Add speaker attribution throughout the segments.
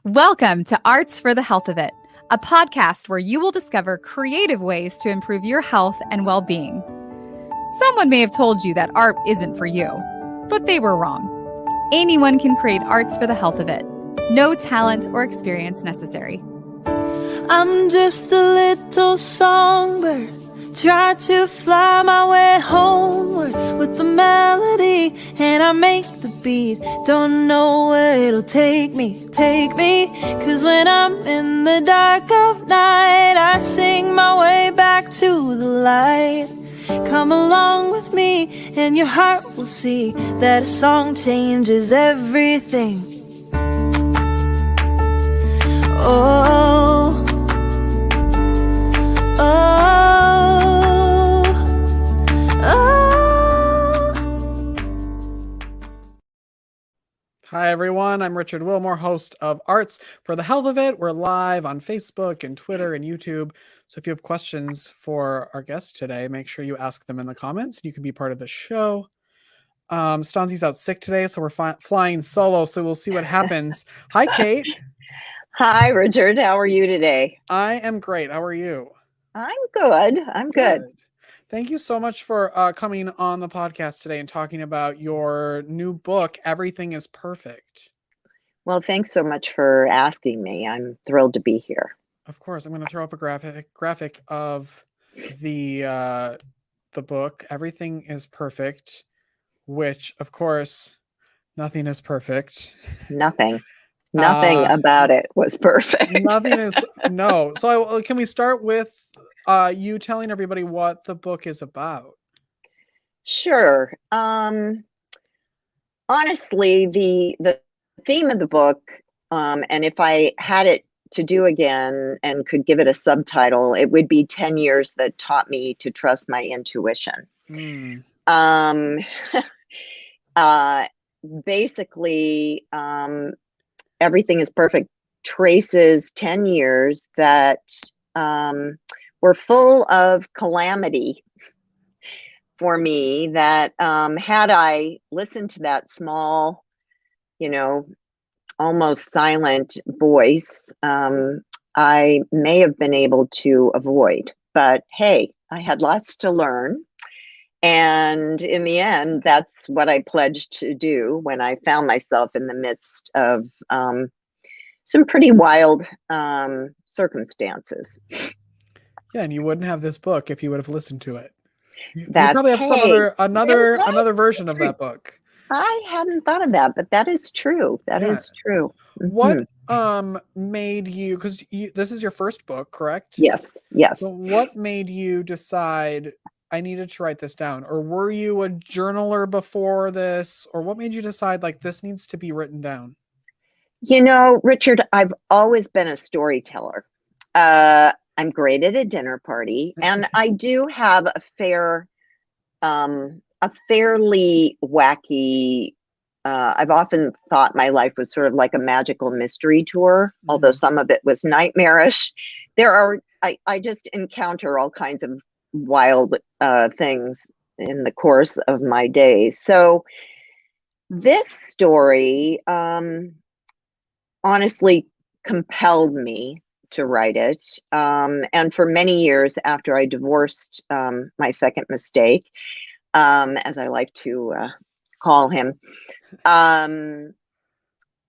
Speaker 1: Welcome to Arts for the Health of It, a podcast where you will discover creative ways to improve your health and well-being. Someone may have told you that art isn't for you, but they were wrong. Anyone can create arts for the health of it. No talent or experience necessary.
Speaker 2: I'm just a little songbird, try to fly my way homeward with the melody, and I make the beat, don't know where it'll take me, cause when I'm in the dark of night, I sing my way back to the light. Come along with me and your heart will see that a song changes everything. Oh, oh, oh.
Speaker 3: Hi everyone, I'm Richard Wilmore, host of Arts for the Health of It. We're live on Facebook and Twitter and YouTube. So if you have questions for our guest today, make sure you ask them in the comments. You can be part of the show. Stanzi's out sick today, so we're flying solo, so we'll see what happens. Hi, Kate.
Speaker 4: Hi, Richard. How are you today?
Speaker 3: I am great. How are you?
Speaker 4: I'm good. I'm good.
Speaker 3: Thank you so much for coming on the podcast today and talking about your new book, Everything is Perfect.
Speaker 4: Well, thanks so much for asking me. I'm thrilled to be here.
Speaker 3: Of course. I'm going to throw up a graphic of the book, Everything is Perfect, which, of course, nothing is perfect.
Speaker 4: Nothing about it was perfect.
Speaker 3: Nothing is, no. So can we start with you telling everybody what the book is about?
Speaker 4: Sure. Honestly, the theme of the book, and if I had it to do again and could give it a subtitle, it would be 10 years that taught me to trust my intuition. Basically, Everything is Perfect traces 10 years that were full of calamity for me, that had I listened to that small, almost silent voice, I may have been able to avoid. But hey, I had lots to learn. And in the end, that's what I pledged to do when I found myself in the midst of some pretty wild circumstances.
Speaker 3: Yeah, and you wouldn't have this book if you would have listened to it. You
Speaker 4: That's,
Speaker 3: probably have another version of that book.
Speaker 4: I hadn't thought of that, but that is true. That is true.
Speaker 3: What made you, because this is your first book, correct?
Speaker 4: Yes.
Speaker 3: So what made you decide I needed to write this down? Or were you a journaler before this? Or what made you decide like this needs to be written down?
Speaker 4: Richard, I've always been a storyteller. I'm great at a dinner party, and I do have a fairly wacky, I've often thought my life was sort of like a magical mystery tour, although some of it was nightmarish. I just encounter all kinds of wild things in the course of my days. So this story honestly compelled me to write it. And for many years after I divorced my second mistake, as I like to call him, I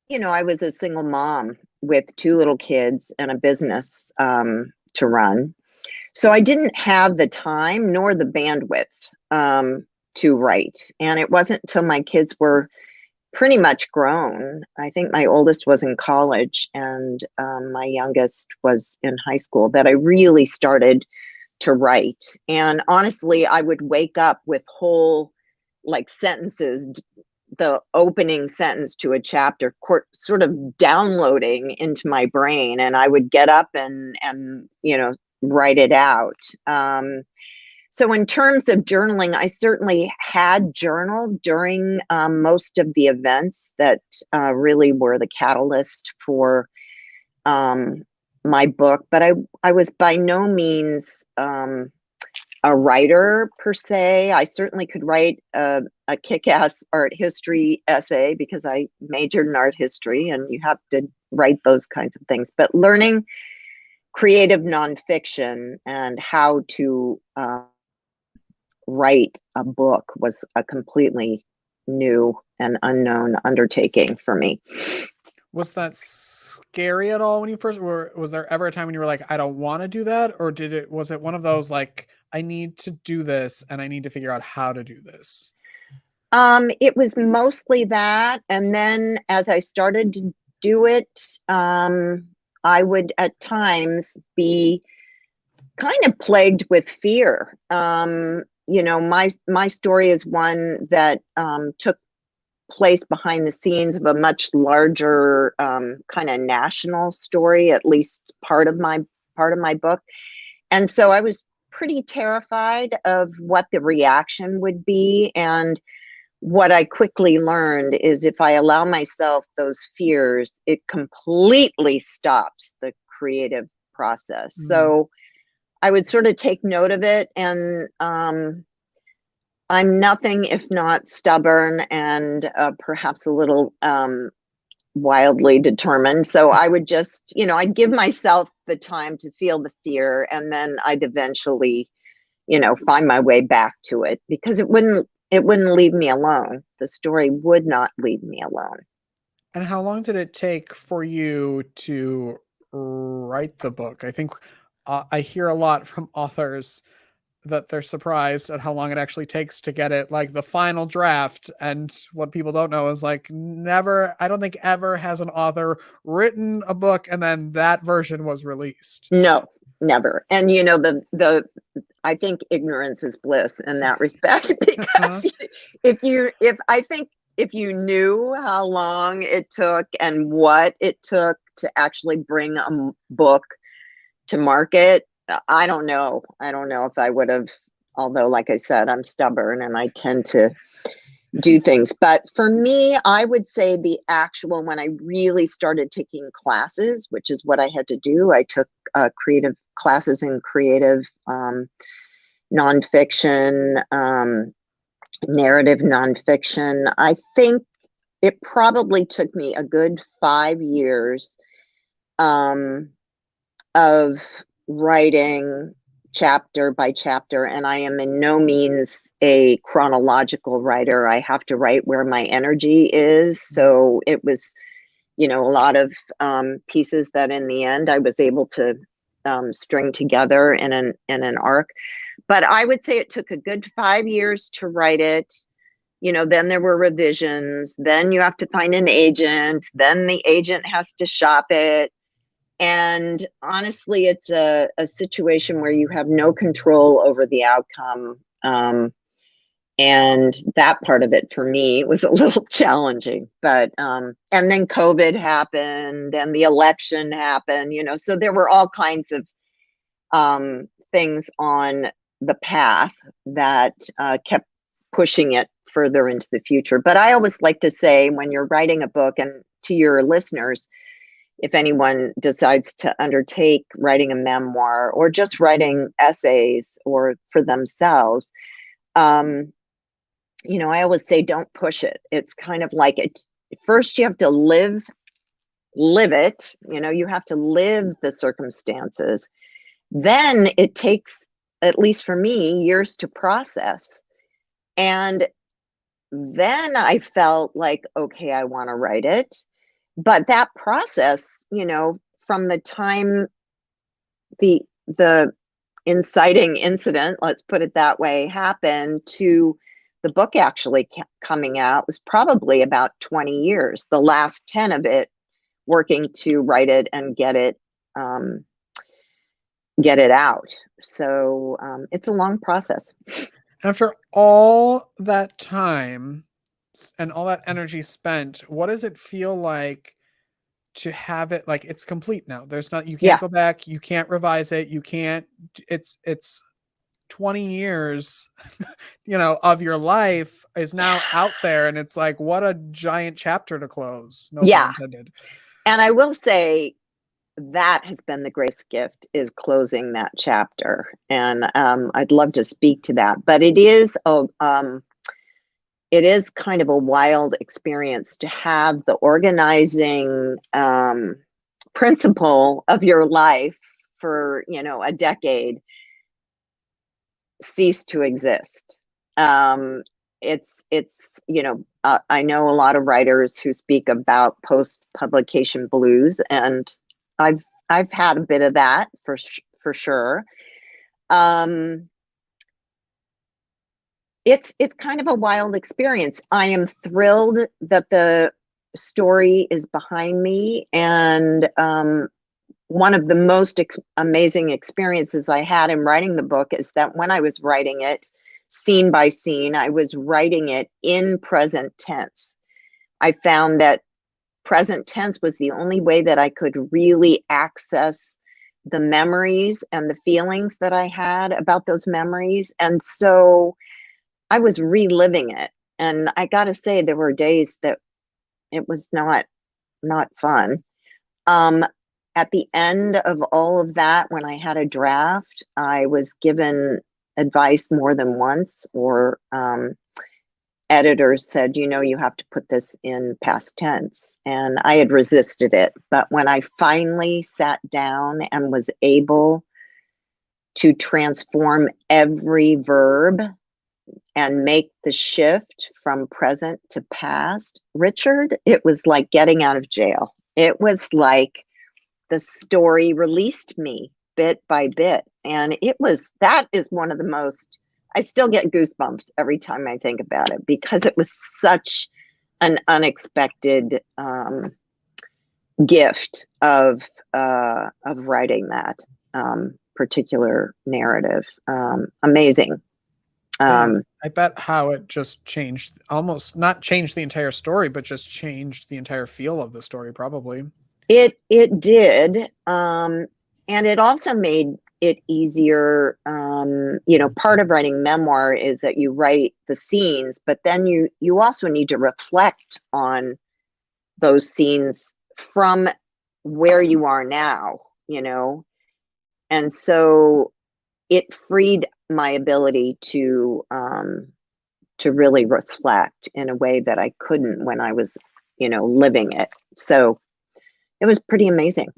Speaker 4: was a single mom with 2 little kids and a business to run. So I didn't have the time nor the bandwidth to write. And it wasn't until my kids were pretty much grown. I think my oldest was in college and my youngest was in high school that I really started to write. And honestly, I would wake up with whole sentences, the opening sentence to a chapter sort of downloading into my brain, and I would get up and write it out. So in terms of journaling, I certainly had journaled during most of the events that really were the catalyst for my book, but I was by no means a writer per se. I certainly could write a kick-ass art history essay because I majored in art history, and you have to write those kinds of things. But learning creative nonfiction and how to write a book was a completely new and unknown undertaking for me.
Speaker 3: Was that scary at all when you first were? Was there ever a time when you were like, I don't want to do that? Or was it one of those like, I need to do this and I need to figure out how to do this?
Speaker 4: It was mostly that. And then as I started to do it, I would at times be kind of plagued with fear. My story is one that took place behind the scenes of a much larger kind of national story, at least part of my book. And so I was pretty terrified of what the reaction would be. And what I quickly learned is if I allow myself those fears, it completely stops the creative process. So I would sort of take note of it, and I'm nothing if not stubborn and perhaps a little wildly determined. So I would just, I'd give myself the time to feel the fear, and then I'd eventually, find my way back to it, because it wouldn't leave me alone. The story would not leave me alone.
Speaker 3: And how long did it take for you to write the book? I think I hear a lot from authors that they're surprised at how long it actually takes to get it, like the final draft. And what people don't know is like I don't think ever has an author written a book and then that version was released.
Speaker 4: No, never. And I think ignorance is bliss in that respect, because if you knew how long it took and what it took to actually bring a book to market, I don't know if I would have, although like I said, I'm stubborn and I tend to do things. But for me, I would say when I really started taking classes, which is what I had to do, I took creative classes in creative nonfiction, narrative nonfiction. I think it probably took me a good 5 years of writing chapter by chapter, and I am in no means a chronological writer. I have to write where my energy is. So it was, a lot of pieces that in the end I was able to string together in an arc. But I would say it took a good 5 years to write it. Then there were revisions. Then you have to find an agent. Then the agent has to shop it. And honestly, it's a situation where you have no control over the outcome. And that part of it for me was a little challenging. But and then COVID happened and the election happened, so there were all kinds of things on the path that kept pushing it further into the future. But I always like to say, when you're writing a book, and to your listeners, if anyone decides to undertake writing a memoir or just writing essays or for themselves, I always say, don't push it. It's kind of like first you have to live it, you have to live the circumstances. Then it takes, at least for me, years to process. And then I felt like, okay, I want to write it. But that process, from the time the inciting incident, let's put it that way, happened to the book actually coming out was probably about 20 years. The last 10 of it working to write it and get it out. So it's a long process.
Speaker 3: After all that time and all that energy spent, what does it feel like to have it, like it's complete now? You can't go back, you can't revise it, it's 20 years of your life is now out there, and it's like, what a giant chapter to close. No pun intended.
Speaker 4: And I will say that has been the greatest gift, is closing that chapter. And I'd love to speak to that, but it is it is kind of a wild experience to have the organizing principle of your life for, a decade cease to exist. It's I know a lot of writers who speak about post-publication blues, and I've had a bit of that for sure. It's kind of a wild experience. I am thrilled that the story is behind me, and one of the most amazing experiences I had in writing the book is that when I was writing it, scene by scene, I was writing it in present tense. I found that present tense was the only way that I could really access the memories and the feelings that I had about those memories. And so I was reliving it. And I got to say, there were days that it was not fun. At the end of all of that, when I had a draft, I was given advice more than once, or editors said, you have to put this in past tense. And I had resisted it. But when I finally sat down and was able to transform every verb and make the shift from present to past, Richard, it was like getting out of jail. It was like the story released me bit by bit. And that is one of the most, I still get goosebumps every time I think about it, because it was such an unexpected gift of writing that particular narrative. Amazing.
Speaker 3: I bet how it just changed, almost not changed the entire story, but just changed the entire feel of the story, probably.
Speaker 4: It did. And it also made it easier. Part of writing memoir is that you write the scenes, but then you also need to reflect on those scenes from where you are now, and so it freed my ability to really reflect in a way that I couldn't when I was, living it. So it was pretty amazing.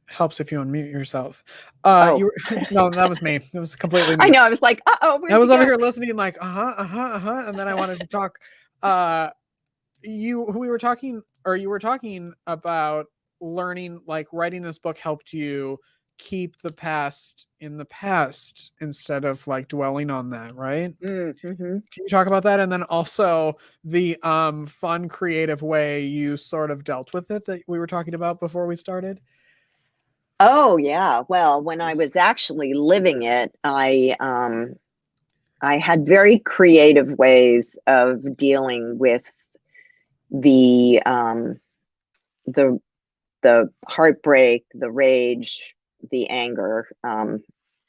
Speaker 3: Helps if you unmute yourself.
Speaker 4: Oh.
Speaker 3: No, that was me. It was completely me.
Speaker 4: I know. I was like, uh-oh,
Speaker 3: I was over here listening like, and then I wanted to talk. You were talking about learning, like writing this book helped you keep the past in the past instead of like dwelling on that, right?
Speaker 4: Mm-hmm.
Speaker 3: Can you talk about that? And then also the fun, creative way you sort of dealt with it that we were talking about before we started?
Speaker 4: Oh yeah. Well, when I was actually living it, I had very creative ways of dealing with the heartbreak, the rage, the anger,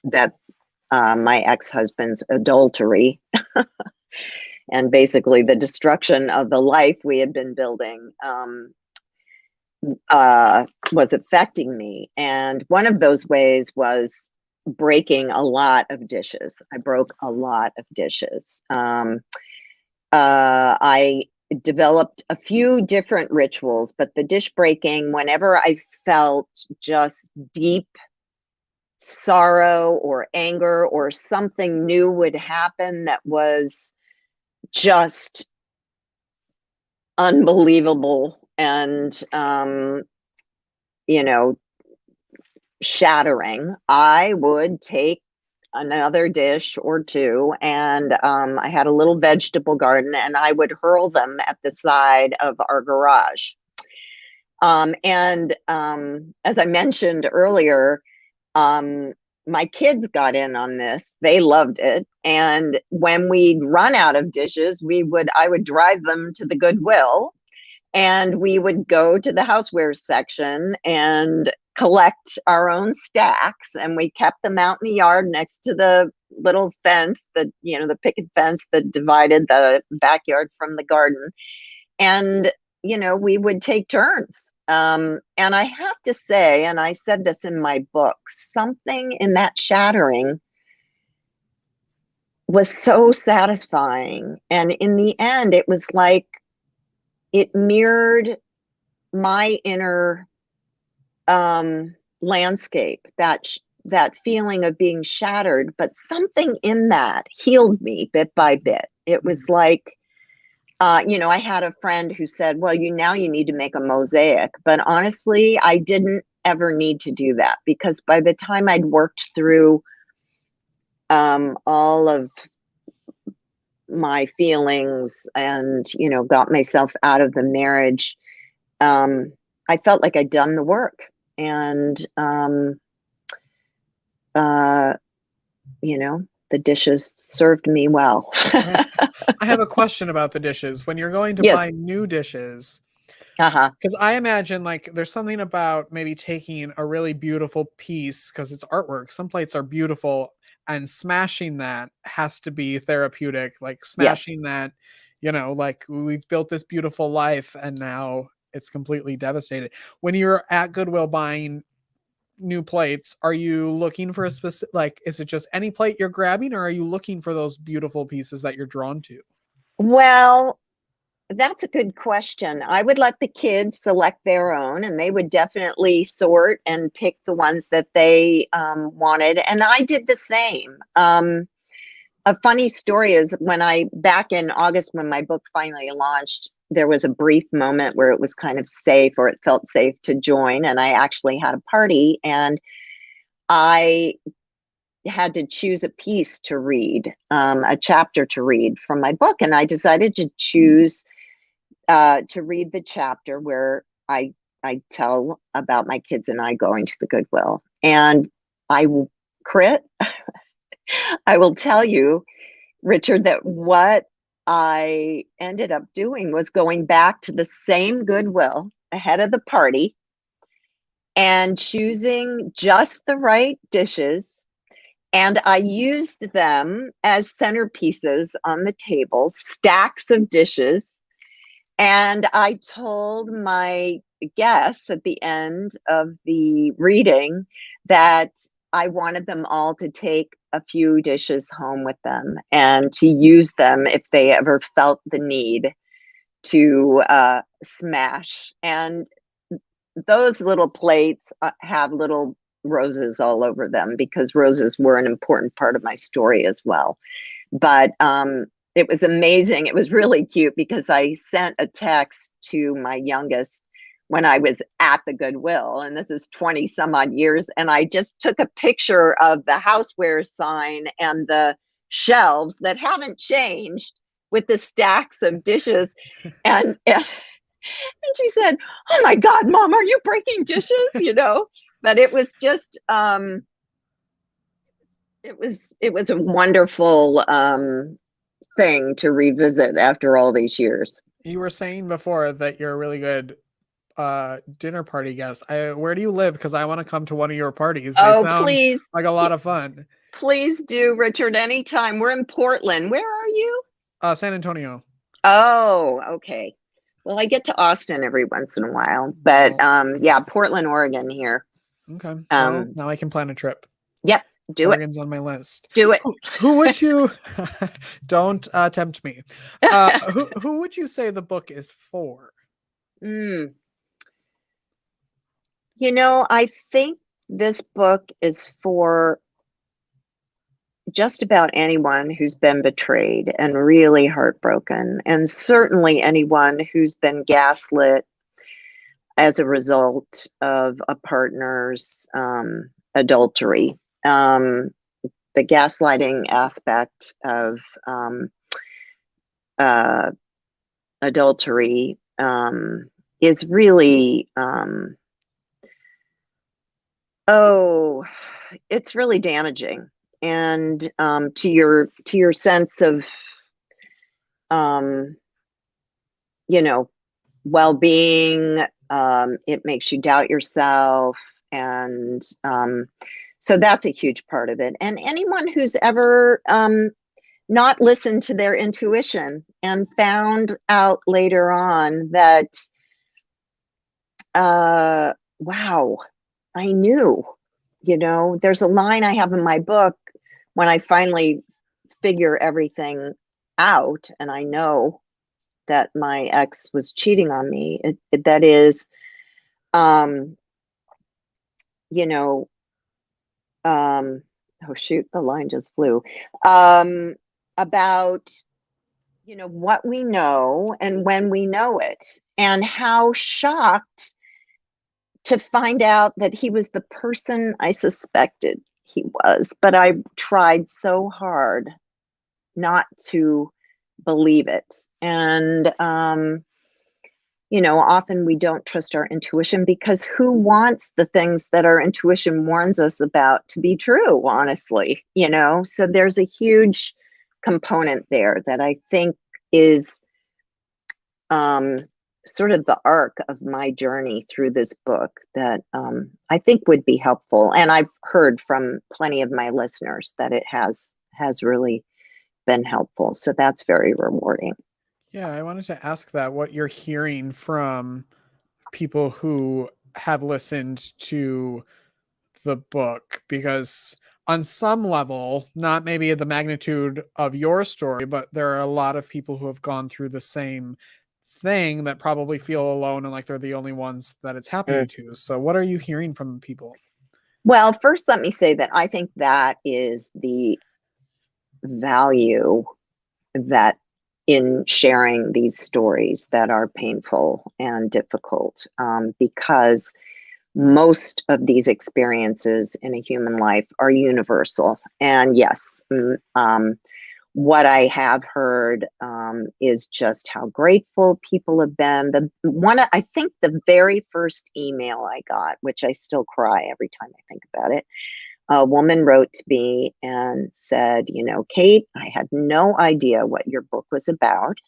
Speaker 4: that my ex-husband's adultery and basically the destruction of the life we had been building was affecting me. And one of those ways was breaking a lot of dishes. I broke a lot of dishes. I developed a few different rituals, but the dish breaking, whenever I felt just deep sorrow or anger or something new would happen that was just unbelievable and shattering, I would take another dish or two, and I had a little vegetable garden, and I would hurl them at the side of our garage. And as I mentioned earlier, my kids got in on this. They loved it. And when we'd run out of dishes, I would drive them to the Goodwill, and we would go to the housewares section and collect our own stacks. And we kept them out in the yard next to the little fence, the picket fence that divided the backyard from the garden. And, we would take turns. And I have to say, and I said this in my book, something in that shattering was so satisfying. And in the end, it was like it mirrored my inner landscape, that feeling of being shattered, but something in that healed me bit by bit. It was like, I had a friend who said, well, now you need to make a mosaic. But honestly, I didn't ever need to do that, because by the time I'd worked through all of my feelings and, got myself out of the marriage, I felt like I'd done the work. And, the dishes served me well.
Speaker 3: I have a question about the dishes. When you're going to
Speaker 4: Yes.
Speaker 3: buy new dishes,
Speaker 4: Uh-huh.
Speaker 3: because I imagine like there's something about maybe taking a really beautiful piece, because it's artwork. Some plates are beautiful, and smashing that has to be therapeutic. Like smashing that, like we've built this beautiful life and now it's completely devastated. When you're at Goodwill buying new plates, are you looking for a specific, like, is it just any plate you're grabbing, or are you looking for those beautiful pieces that you're drawn to?
Speaker 4: Well, that's a good question. I would let the kids select their own, and they would definitely sort and pick the ones that they wanted. And I did the same. A funny story is back in August, when my book finally launched, there was a brief moment where it was kind of safe, or it felt safe to join. And I actually had a party, and I had to choose a piece to read, a chapter to read from my book. And I decided to choose to read the chapter where I tell about my kids and I going to the Goodwill. And I will I will tell you, Richard, that what I ended up doing was going back to the same Goodwill ahead of the party and choosing just the right dishes. And I used them as centerpieces on the table, stacks of dishes. And I told my guests at the end of the reading that I wanted them all to take a few dishes home with them and to use them if they ever felt the need to smash. And those little plates have little roses all over them, because roses were an important part of my story as well. But it was amazing. It was really cute, because I sent a text to my youngest when I was at the Goodwill, and this is 20 some odd years, and I just took a picture of the housewares sign and the shelves that haven't changed with the stacks of dishes. And she said, "Oh my God, Mom, are you breaking dishes?" But it was just it was a wonderful thing to revisit after all these years.
Speaker 3: You were saying before that you're a really good dinner party guest. Where do you live? Because I want to come to one of your parties. They sound
Speaker 4: Please,
Speaker 3: like a lot of fun.
Speaker 4: please do, Richard, anytime. We're in Portland. Where are you?
Speaker 3: San Antonio.
Speaker 4: Oh, okay. Well, I get to Austin every once in a while, but yeah, Portland, Oregon here.
Speaker 3: Okay. Well, now I can plan a trip.
Speaker 4: Yep. Do
Speaker 3: Oregon's on my list.
Speaker 4: Do it.
Speaker 3: Who would you don't tempt me. Who would you say the book is for?
Speaker 4: I think this book is for just about anyone who's been betrayed and really heartbroken, and certainly anyone who's been gaslit as a result of a partner's adultery. The gaslighting aspect of adultery is really it's really damaging, and to your sense of well-being. It makes you doubt yourself, and so that's a huge part of it. And anyone who's ever not listened to their intuition and found out later on that wow, I knew. There's a line I have in my book when I finally figure everything out, and I know that my ex was cheating on me, that is, you know, oh shoot, the line just flew. About, what we know and when we know it, and how shocked to find out that he was the person I suspected he was. But I tried so hard not to believe it. And, often we don't trust our intuition, because who wants the things that our intuition warns us about to be true, honestly, So there's a huge component there that I think is sort of the arc of my journey through this book that I think would be helpful. And I've heard from plenty of my listeners that it has really been helpful. So that's very rewarding.
Speaker 3: Yeah, I wanted to ask that, what you're hearing from people who have listened to the book, because on some level, not maybe the magnitude of your story, but there are a lot of people who have gone through the same thing that probably feel alone and like they're the only ones that it's happening to. So what are you hearing from people?
Speaker 4: Well, first, let me say that I think that is the value that in sharing these stories that are painful and difficult, because most of these experiences in a human life are universal. And yes, what I have heard is just how grateful people have been. I think the very first email I got, which I still cry every time I think about it, a woman wrote to me and said, Kate, I had no idea what your book was about.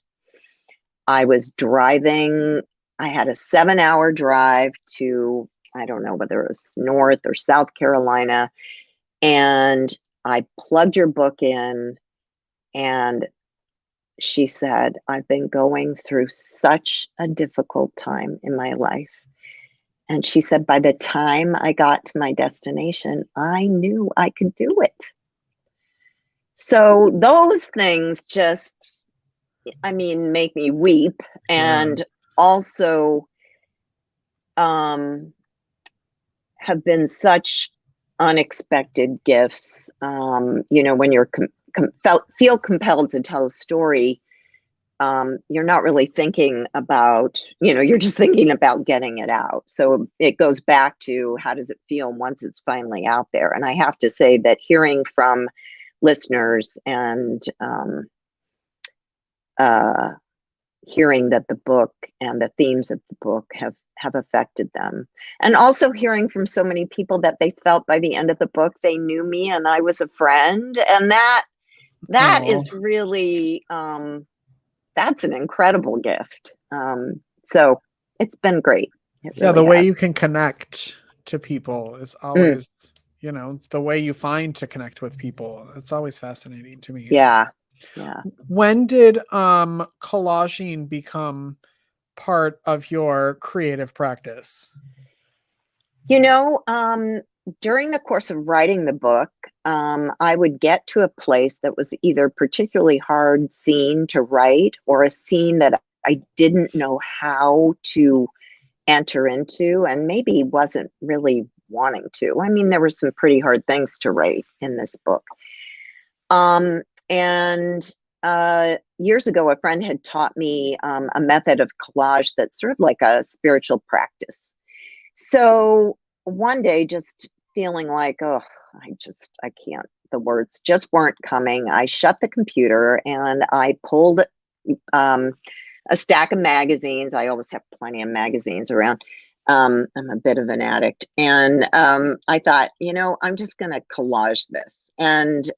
Speaker 4: I was driving. I had a 7-hour drive to, I don't know whether it was North or South Carolina. And I plugged your book in, and she said, I've been going through such a difficult time in my life. And she said, by the time I got to my destination, I knew I could do it. So those things just, make me weep. And also have been such unexpected gifts. When you're feel compelled to tell a story, you're not really thinking about, you're just thinking about getting it out. So it goes back to, how does it feel once it's finally out there? And I have to say that hearing from listeners and hearing that the book and the themes of the book have affected them, and also hearing from so many people that they felt by the end of the book they knew me and I was a friend, and that is really that's an incredible gift. So it's been great.
Speaker 3: The way you can connect to people is always, the way you find to connect with people. It's always fascinating to me.
Speaker 4: Yeah.
Speaker 3: When did collaging become part of your creative practice?
Speaker 4: During the course of writing the book, I would get to a place that was either particularly hard scene to write, or a scene that I didn't know how to enter into, and maybe wasn't really wanting to. There were some pretty hard things to write in this book. And years ago, a friend had taught me a method of collage that's sort of like a spiritual practice. So one day, just feeling like, I can't, the words just weren't coming, I shut the computer and I pulled a stack of magazines. I always have plenty of magazines around. I'm a bit of an addict. And I thought, I'm just going to collage this. And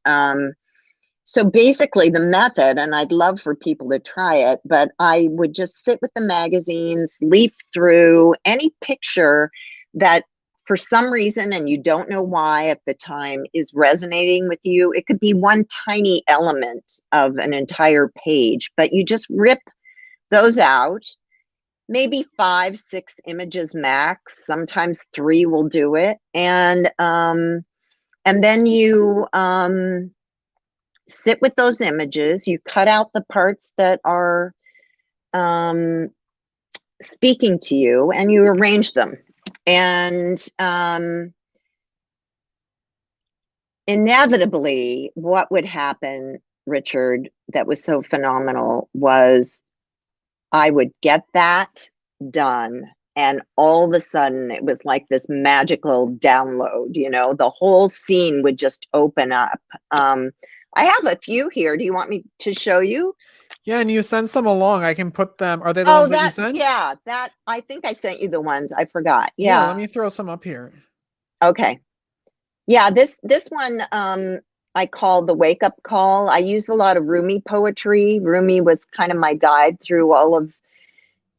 Speaker 4: so basically the method, and I'd love for people to try it, but I would just sit with the magazines, leaf through any picture that for some reason, and you don't know why at the time, is resonating with you. It could be one tiny element of an entire page, but you just rip those out, maybe 5, 6 images max. Sometimes 3 will do it. And then you sit with those images, you cut out the parts that are speaking to you, and you arrange them. And inevitably, what would happen, Richard, that was so phenomenal was I would get that done. And all of a sudden, it was like this magical download, the whole scene would just open up. I have a few here. Do you want me to show you?
Speaker 3: Yeah, and you send some along. I can put them. Are they the ones that you sent?
Speaker 4: Yeah, I think I sent you the ones. I forgot.
Speaker 3: Yeah, let me throw some up here.
Speaker 4: Okay. Yeah, this one I call the wake up call. I use a lot of Rumi poetry. Rumi was kind of my guide through all of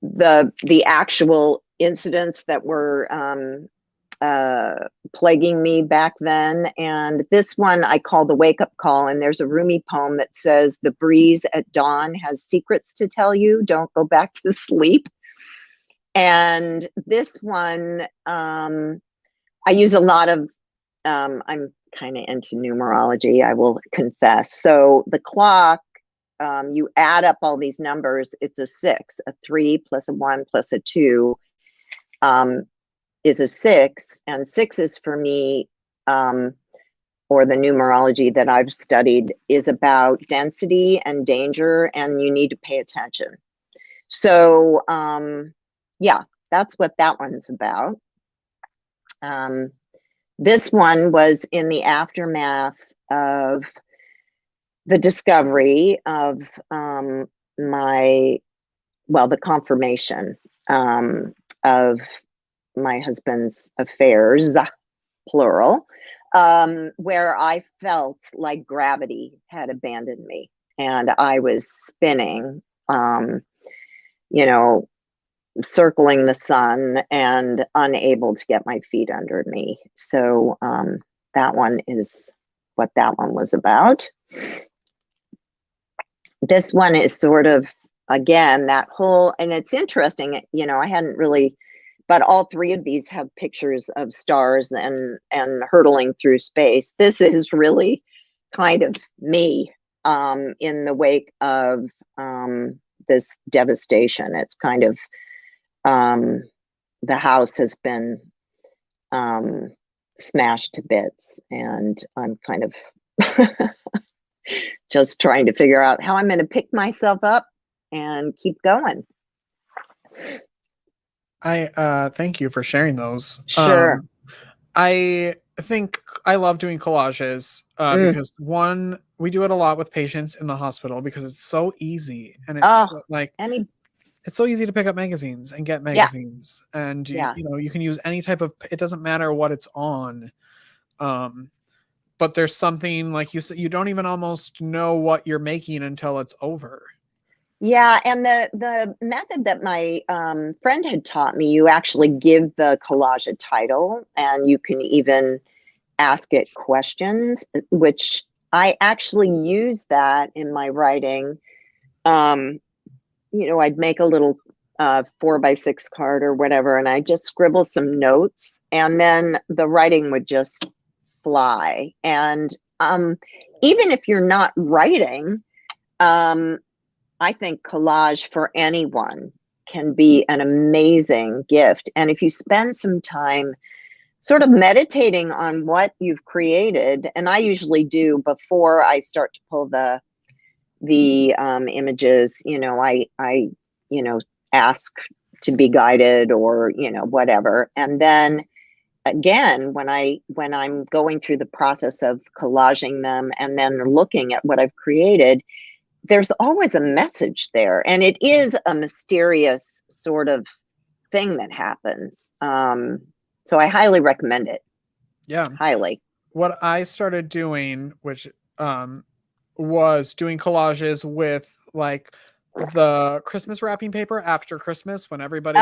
Speaker 4: the actual incidents that were plaguing me back then. And this one I call the wake up call. And there's a Rumi poem that says, "The breeze at dawn has secrets to tell you. Don't go back to sleep." And this one, I use a lot of, I'm kind of into numerology, I will confess. So the clock, you add up all these numbers, it's a 6, a 3 plus a 1 plus a 2 is a 6. And 6 is for me, or the numerology that I've studied, is about density and danger, and you need to pay attention. So yeah, that's what that one's about. This one was in the aftermath of the discovery of the confirmation of my husband's affairs, plural, where I felt like gravity had abandoned me and I was spinning, circling the sun and unable to get my feet under me. So that one is what that one was about. This one is sort of, again, that whole, and it's interesting, I hadn't really, but all three of these have pictures of stars and hurtling through space. This is really kind of me in the wake of this devastation. It's kind of, the house has been smashed to bits, and I'm kind of just trying to figure out how I'm going to pick myself up and keep going.
Speaker 3: I thank you for sharing those.
Speaker 4: Sure.
Speaker 3: I think I love doing collages because one, we do it a lot with patients in the hospital because it's so easy, and it's it's so easy to pick up magazines and get magazines, and you can use any type of, it doesn't matter what it's on, but there's something, like you said, you don't even almost know what you're making until it's over.
Speaker 4: Yeah, and the method that my friend had taught me, you actually give the collage a title, and you can even ask it questions, which I actually use that in my writing. I'd make a little 4x6 card or whatever, and I just scribble some notes, and then the writing would just fly. And even if you're not writing, I think collage for anyone can be an amazing gift. And if you spend some time sort of meditating on what you've created, and I usually do before I start to pull the images, I ask to be guided, or whatever. And then again, when I'm going through the process of collaging them and then looking at what I've created, there's always a message there, and it is a mysterious sort of thing that happens. So I highly recommend it.
Speaker 3: Yeah,
Speaker 4: highly.
Speaker 3: What I started doing, which was doing collages with like the Christmas wrapping paper after Christmas, when everybody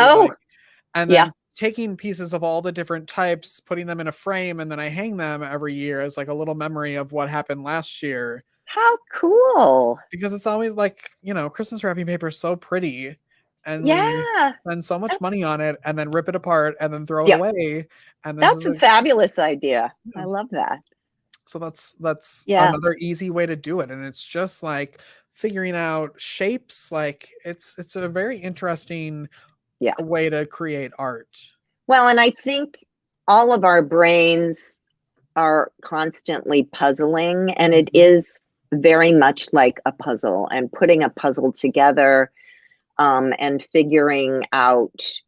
Speaker 3: and then taking pieces of all the different types, putting them in a frame, and then I hang them every year as like a little memory of what happened last year.
Speaker 4: How cool.
Speaker 3: Because it's always like, Christmas wrapping paper is so pretty, and we spend so much money on it and then rip it apart and then throw it away. And
Speaker 4: that's a fabulous idea. I love that.
Speaker 3: So that's
Speaker 4: Yeah.
Speaker 3: another easy way to do it, and it's just like figuring out shapes. Like it's a very interesting
Speaker 4: Yeah.
Speaker 3: way to create art.
Speaker 4: Well, and I think all of our brains are constantly puzzling, and it
Speaker 3: Mhm.
Speaker 4: is very much like a puzzle, and putting a puzzle together, and figuring out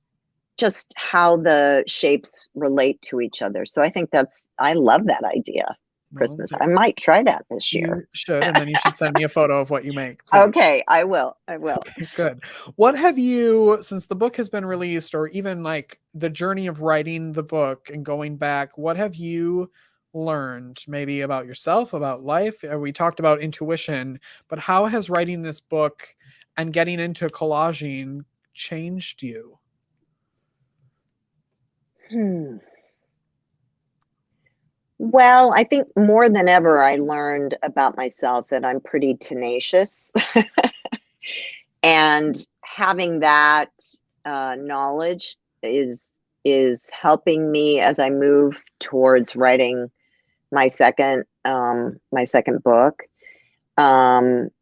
Speaker 4: just how the shapes relate to each other. So I love that idea.
Speaker 3: Well,
Speaker 4: Christmas.
Speaker 3: there
Speaker 4: I might try that this year.
Speaker 3: you should, and then you should send me a photo of what you make, please.
Speaker 4: Okay, I will. I will.
Speaker 3: Okay, good. What have you, since the book has been released, or even like the journey of writing the book and going back, what have you learned maybe about yourself, about life? We talked about intuition, but how has writing this book and getting into collaging changed you?
Speaker 4: Hmm. Well, I think more than ever, I learned about myself that I'm pretty tenacious. And having that knowledge is helping me as I move towards writing my second book,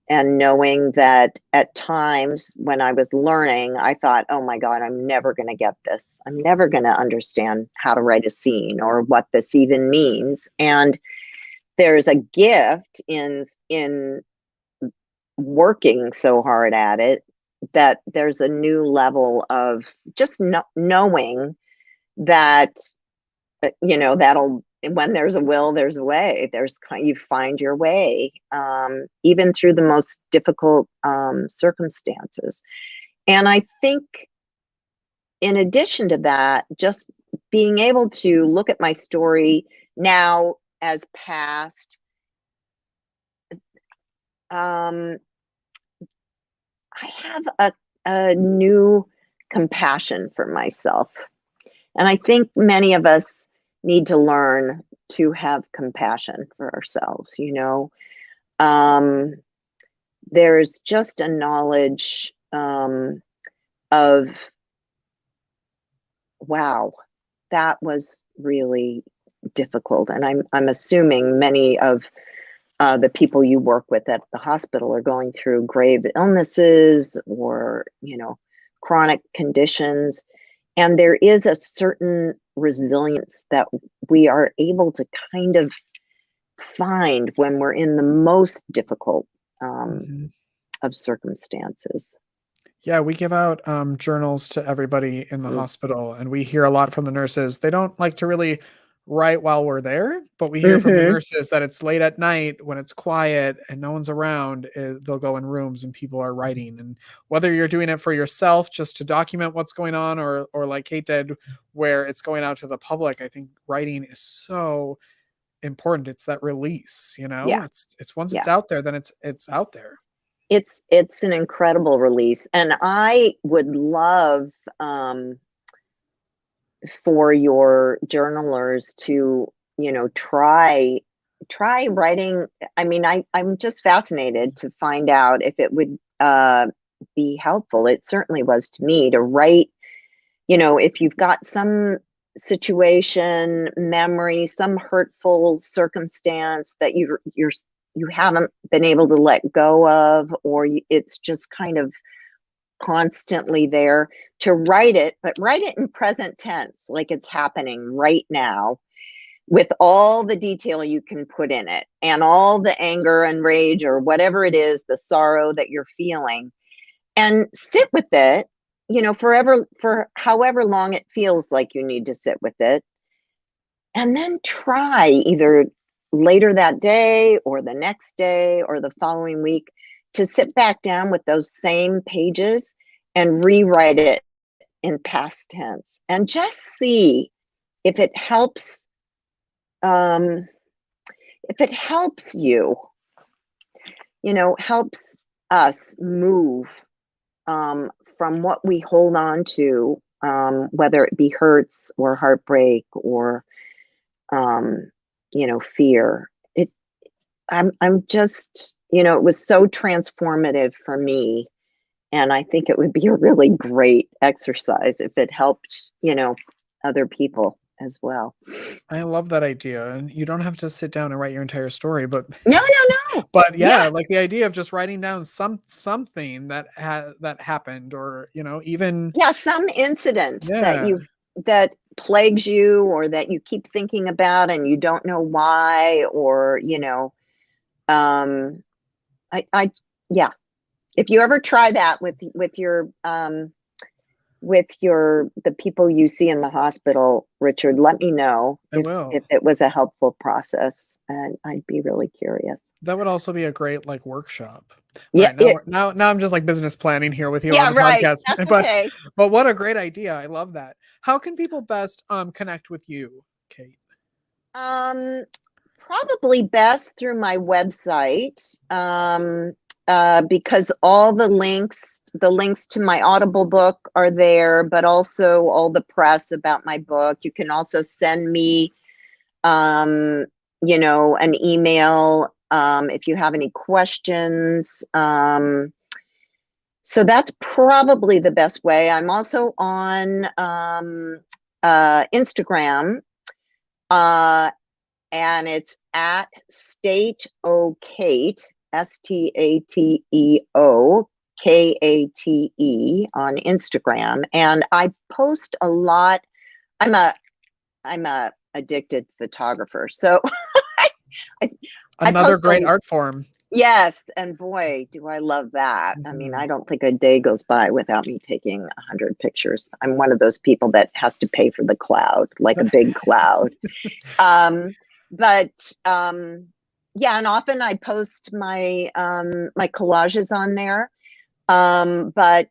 Speaker 4: and knowing that at times when I was learning, I thought, oh my God, I'm never going to get this. I'm never going to understand how to write a scene or what this even means. And there's a gift in working so hard at it, that there's a new level of just knowing that, that'll, when there's a will, there's a way. You find your way, even through the most difficult circumstances. And I think in addition to that, just being able to look at my story now as past, um, I have a new compassion for myself. And I think many of us need to learn to have compassion for ourselves. Um, there's just a knowledge, of, wow, that was really difficult. And I'm assuming many of the people you work with at the hospital are going through grave illnesses or, chronic conditions. And there is a certain resilience that we are able to kind of find when we're in the most difficult
Speaker 3: Mhm.
Speaker 4: of circumstances.
Speaker 3: Yeah, we give out journals to everybody in the hospital, and we hear a lot from the nurses. They don't like to really write while we're there, but we hear from the
Speaker 4: Mm-hmm.
Speaker 3: nurses that it's late at night when it's quiet and no one's around. They'll go in rooms and people are writing. And whether you're doing it for yourself just to document what's going on, or like Kate did, where it's going out to the public, I think writing is so important. It's that release,
Speaker 4: Yeah,
Speaker 3: It's once it's
Speaker 4: yeah.
Speaker 3: out there, then it's out there.
Speaker 4: It's an incredible release, and I would love, for your journalers to, try writing. I mean, I'm just fascinated to find out if it would be helpful. It certainly was to me to write, if you've got some situation, memory, some hurtful circumstance that you haven't been able to let go of, or it's just kind of constantly there, to write it, but write it in present tense, like it's happening right now, with all the detail you can put in it, and all the anger and rage or whatever it is, the sorrow that you're feeling, and sit with it, for however long it feels like you need to sit with it. And then try either later that day or the next day or the following week to sit back down with those same pages and rewrite it in past tense, and just see if it helps, um, you, helps us move, from what we hold on to, whether it be hurts or heartbreak or, um, fear. I'm just, it was so transformative for me. And I think it would be a really great exercise if it helped, other people. as well.
Speaker 3: I love that idea. And you don't have to sit down and write your entire story, but
Speaker 4: No.
Speaker 3: but yeah,
Speaker 4: Yeah.
Speaker 3: like the idea of just writing down something that that happened, or even
Speaker 4: Yeah, some incident
Speaker 3: yeah.
Speaker 4: that plagues you, or that you keep thinking about and you don't know why, or I yeah. If you ever try that with the people you see in the hospital, Richard, let me know
Speaker 3: I will.
Speaker 4: if it was a helpful process, and I'd be really curious.
Speaker 3: That would also be a great like workshop. All
Speaker 4: Yeah,
Speaker 3: right, now I'm just like business planning here with you
Speaker 4: yeah,
Speaker 3: on the
Speaker 4: right.
Speaker 3: podcast.
Speaker 4: That's
Speaker 3: But
Speaker 4: okay.
Speaker 3: what a great idea. I love that. How can people best connect with you, Kate?
Speaker 4: Probably best through my website, because all the links to my Audible book are there, but also all the press about my book. You can also send me, an email if you have any questions. So that's probably the best way. I'm also on Instagram. And it's at StateO Kate, StateO Kate on Instagram. And I post a lot. I'm a addicted photographer. So
Speaker 3: Another
Speaker 4: post
Speaker 3: great art form.
Speaker 4: yes, and boy, do I love that. I mean, I don't think a day goes by without me taking 100 pictures. I'm one of those people that has to pay for the cloud, like a big cloud. Yeah, and often I post my my collages on there, but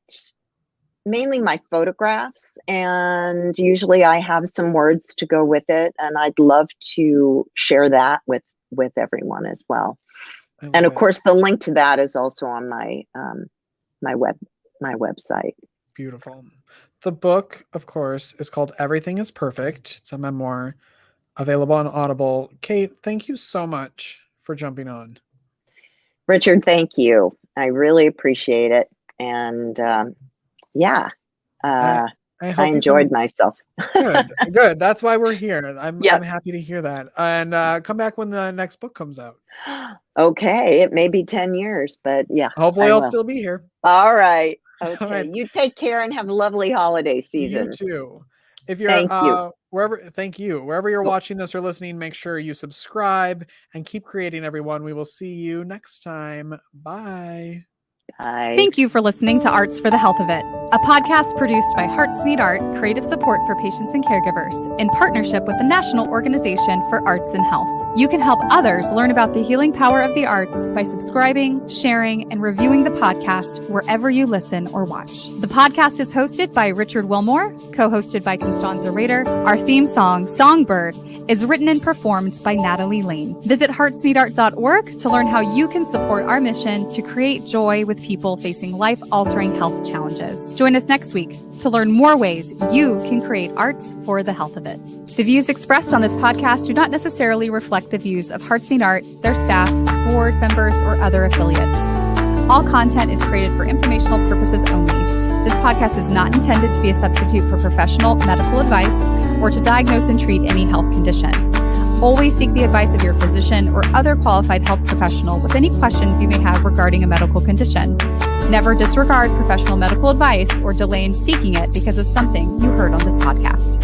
Speaker 4: mainly my photographs, and usually I have some words to go with it, and I'd love to share that with everyone as well. And of course, the link to that is also on my website.
Speaker 3: Beautiful. The book, of course, is called Everything is Perfect. It's a memoir available on Audible. Kate, thank you so much for jumping on.
Speaker 4: Richard, thank you. I really appreciate it. And yeah, I enjoyed myself.
Speaker 3: Good. That's why we're here. I'm happy to hear that. And come back when the next book comes out.
Speaker 4: Okay. It may be 10 years, but yeah.
Speaker 3: Hopefully I'll still be here.
Speaker 4: All right. Okay.
Speaker 3: All right.
Speaker 4: You take care and have a lovely holiday season.
Speaker 3: You too. If you're
Speaker 4: thank you.
Speaker 3: Wherever you're watching this or listening, make sure you subscribe and keep creating, everyone. We will see you next time. Bye.
Speaker 4: Bye.
Speaker 1: Thank you for listening to Arts for the Health of It, a podcast produced by Hearts Need Art, creative support for patients and caregivers, in partnership with the National Organization for Arts and Health. You can help others learn about the healing power of the arts by subscribing, sharing, and reviewing the podcast wherever you listen or watch. The podcast is hosted by Richard Wilmore, co-hosted by Constanza Rader. Our theme song, Songbird, is written and performed by Natalie Lane. Visit heartsneedart.org to learn how you can support our mission to create joy with people facing life-altering health challenges. Join us next week to learn more ways you can create arts for the health of it. The views expressed on this podcast do not necessarily reflect the views of Hearts Need Art, their staff, board members, or other affiliates. All content is created for informational purposes only. This podcast is not intended to be a substitute for professional medical advice or to diagnose and treat any health condition. Always seek the advice of your physician or other qualified health professional with any questions you may have regarding a medical condition. Never disregard professional medical advice or delay in seeking it because of something you heard on this podcast.